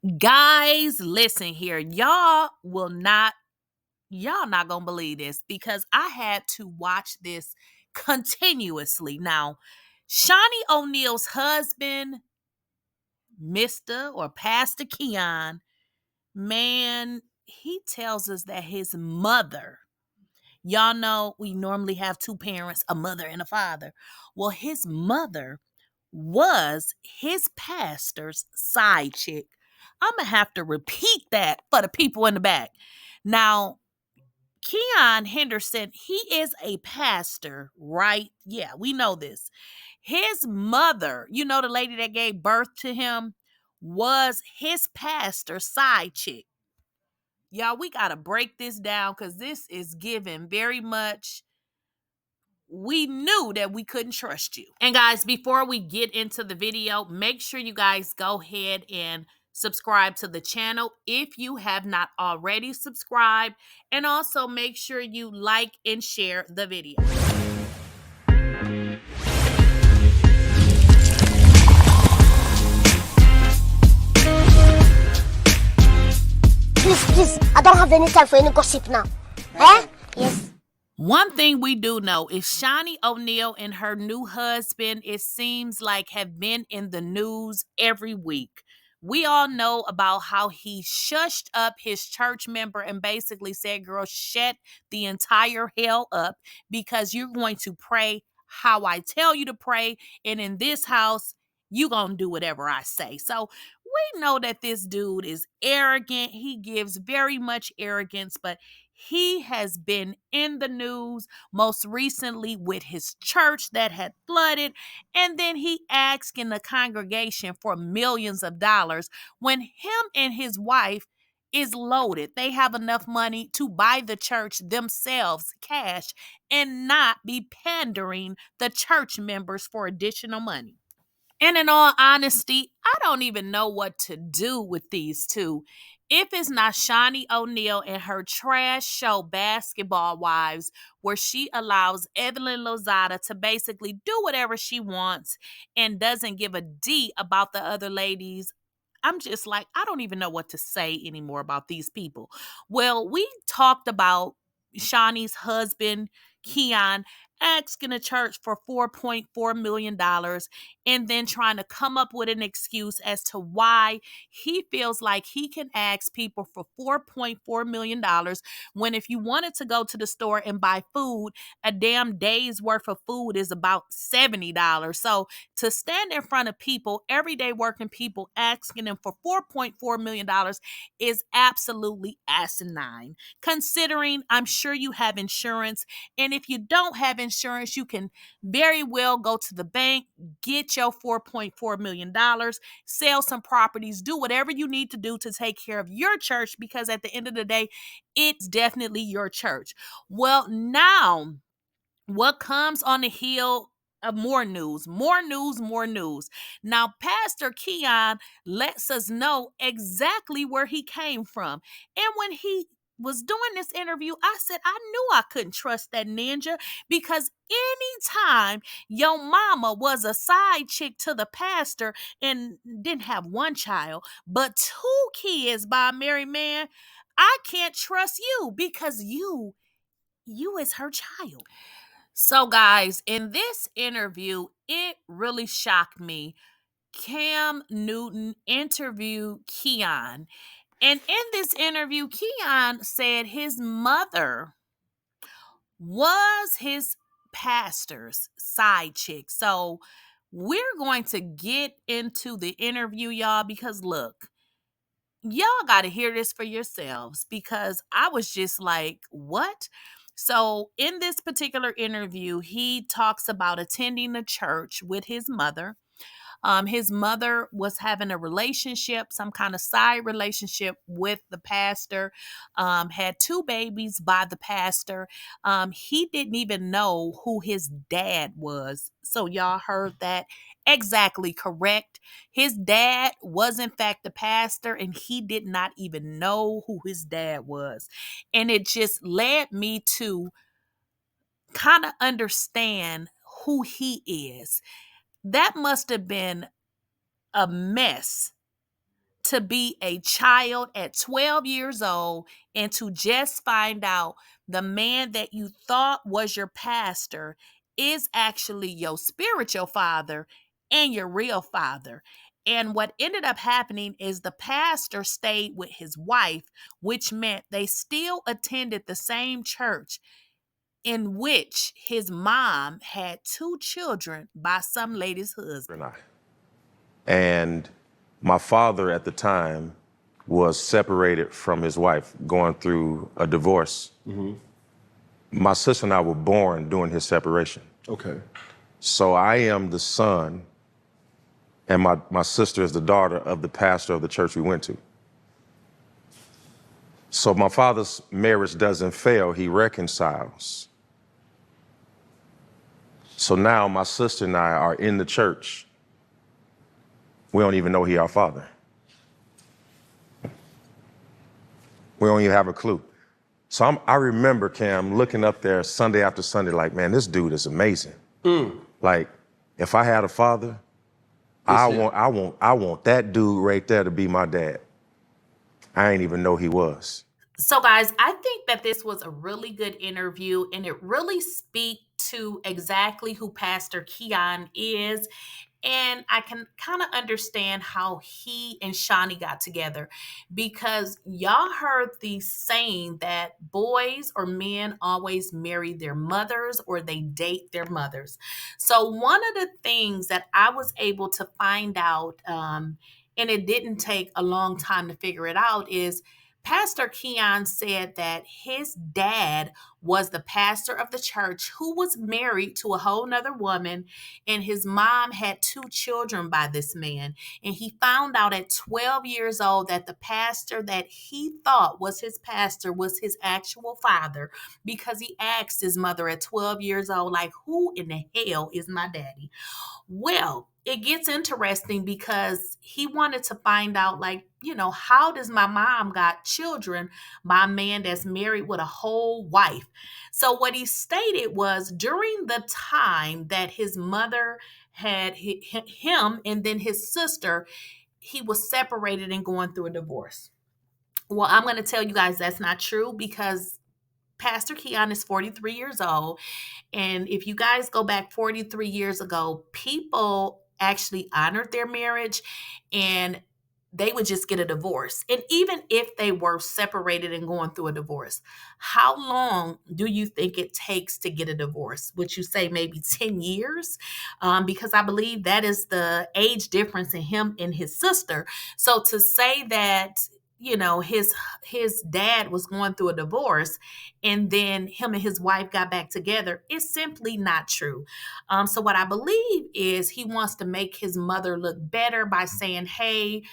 Guys, listen here. Y'all not gonna believe this because I had to watch this continuously. Now, Shaunieoneal's husband, Mr. or Pastor Keon, man, he tells us that his mother, y'all know we normally have two parents, a mother and a father. Well, his mother was his pastor's side chick. I'm going to have to repeat that for the people in the back. Now, Keionhenderson, he is a pastor, right? Yeah, we know this. His mother, the lady that gave birth to him, was his pastor's side chick. Y'all, we got to break this down because this is given very much. We knew that we couldn't trust you. And guys, before we get into the video, make sure you guys go ahead and subscribe to the channel if you have not already subscribed. And also make sure you like and share the video. Please, I don't have any time for any gossip now. Eh? Yes. One thing we do know is Shaunieoneal and her new husband, it seems like, have been in the news every week. We all know about how he shushed up his church member and basically said, girl, shut the entire hell up because you're going to pray how I tell you to pray. And in this house, you're going to do whatever I say. So we know that this dude is arrogant. He gives very much arrogance, but he has been in the news most recently with his church that had flooded. And then he asked in the congregation for millions of dollars when him and his wife is loaded. They have enough money to buy the church themselves cash and not be pandering the church members for additional money. And in all honesty, I don't even know what to do with these two. If it's not Shaunieoneal and her trash show Basketball Wives, where she allows evelynlozada to basically do whatever she wants and doesn't give a D about the other ladies, I'm just like, I don't even know what to say anymore about these people. Well, we talked about Shaunie's husband, Keon, asking a church for $4.4 million and then trying to come up with an excuse as to why he feels like he can ask people for $4.4 million when if you wanted to go to the store and buy food, a damn day's worth of food is about $70. So to stand in front of people, everyday working people, asking them for $4.4 million is absolutely asinine. Considering I'm sure you have insurance, and if you don't have insurance, you can very well go to the bank, get your $4.4 million, sell some properties, do whatever you need to do to take care of your church, because at the end of the day, it's definitely your church. Well, now, what comes on the heel of more news. Now, Pastor Keon lets us know exactly where he came from. And when he was doing this interview, I said, I knew I couldn't trust that ninja because anytime your mama was a side chick to the pastor and didn't have one child, but two kids by a married man, I can't trust you because you is her child. So, guys, in this interview, it really shocked me. Cam Newton interviewed Keon. And in this interview, Keon said his mother was his pastor's side chick. So, we're going to get into the interview, y'all, because look, y'all got to hear this for yourselves because I was just like, what? So, in this particular interview, he talks about attending the church with his mother. His mother was having a relationship, some kind of side relationship with the pastor, had two babies by the pastor. He didn't even know who his dad was. So y'all heard that exactly correct. His dad was in fact the pastor, and he did not even know who his dad was. And it just led me to kind of understand who he is. That must have been a mess to be a child at 12 years old and to just find out the man that you thought was your pastor is actually your spiritual father and your real father. And what ended up happening is the pastor stayed with his wife, which meant they still attended the same church in which his mom had two children by some lady's husband. And my father at the time was separated from his wife, going through a divorce. My sister and I were born during his separation. Okay. So I am the son, and my sister is the daughter of the pastor of the church we went to. So my father's marriage doesn't fail, he reconciles. So now my sister and I are in the church. We don't even know he our father. We don't even have a clue. So I remember, Cam, looking up there Sunday after Sunday like, man, this dude is amazing. Like, if I had a father, I want that dude right there to be my dad. I ain't even know he was. So, guys, I think that this was a really good interview, and it really speaks to exactly who Pastor Keon is. And I can kind of understand how he and Shaunie got together, because y'all heard the saying that boys or men always marry their mothers or they date their mothers. So one of the things that I was able to find out, and it didn't take a long time to figure it out, is Pastor Keon said that his dad was the pastor of the church who was married to a whole nother woman, and his mom had two children by this man. And he found out at 12 years old that the pastor that he thought was his pastor was his actual father, because he asked his mother at 12 years old, like, who in the hell is my daddy? Well, it gets interesting because he wanted to find out, like, how does my mom got children by a man that's married with a whole wife? So what he stated was, during the time that his mother had him and then his sister, he was separated and going through a divorce. Well, I'm going to tell you guys that's not true, because Pastor Keon is 43 years old. And if you guys go back 43 years ago, people actually honored their marriage and they would just get a divorce. And even if they were separated and going through a divorce, how long do you think it takes to get a divorce? Would you say maybe 10 years? Because I believe that is the age difference in him and his sister. So to say that, his dad was going through a divorce and then him and his wife got back together is simply not true. So what I believe is he wants to make his mother look better by saying, hey,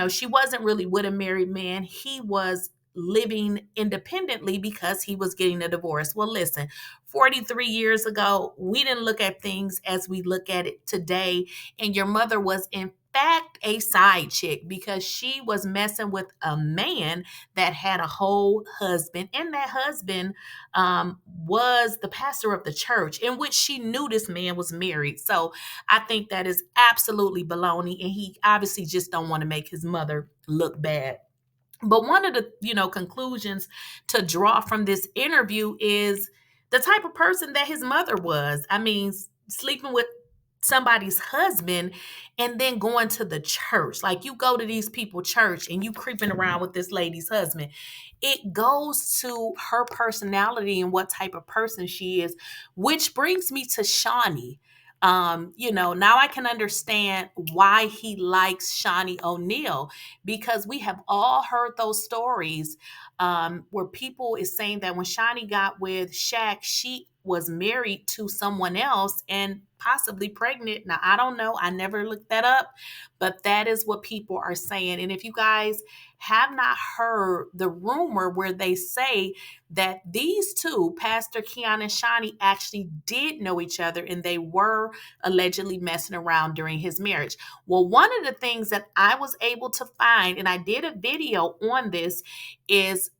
she wasn't really with a married man. He was living independently because he was getting a divorce. Well, listen, 43 years ago, we didn't look at things as we look at it today. And your mother was, in fact, a side chick, because she was messing with a man that had a whole husband. And that husband was the pastor of the church, in which she knew this man was married. So I think that is absolutely baloney. And he obviously just don't want to make his mother look bad. But one of the, conclusions to draw from this interview is the type of person that his mother was. I mean, sleeping with somebody's husband and then going to the church. Like, you go to these people's church and you creeping around with this lady's husband. It goes to her personality and what type of person she is, which brings me to Shaunie. Now I can understand why he likes Shaunieoneal, because we have all heard those stories where people is saying that when Shaunie got with Shaq, she was married to someone else and possibly pregnant. Now, I don't know. I never looked that up, but that is what people are saying. And if you guys have not heard the rumor where they say that these two, Pastor Keon and Shaunie, actually did know each other and they were allegedly messing around during his marriage. Well, one of the things that I was able to find, and I did a video on this, is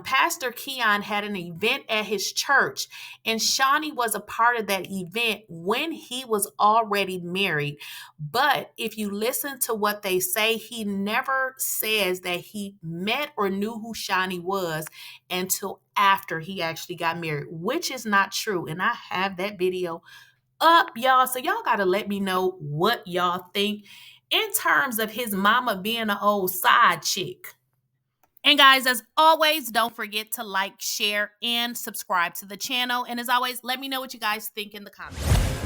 Pastor Keon had an event at his church, and Shaunie was a part of that event when he was already married. But if you listen to what they say, he never says that he met or knew who Shaunie was until after he actually got married, which is not true. And I have that video up, y'all. So y'all got to let me know what y'all think in terms of his mama being an old side chick. And guys, as always, don't forget to like, share, and subscribe to the channel. And as always, let me know what you guys think in the comments.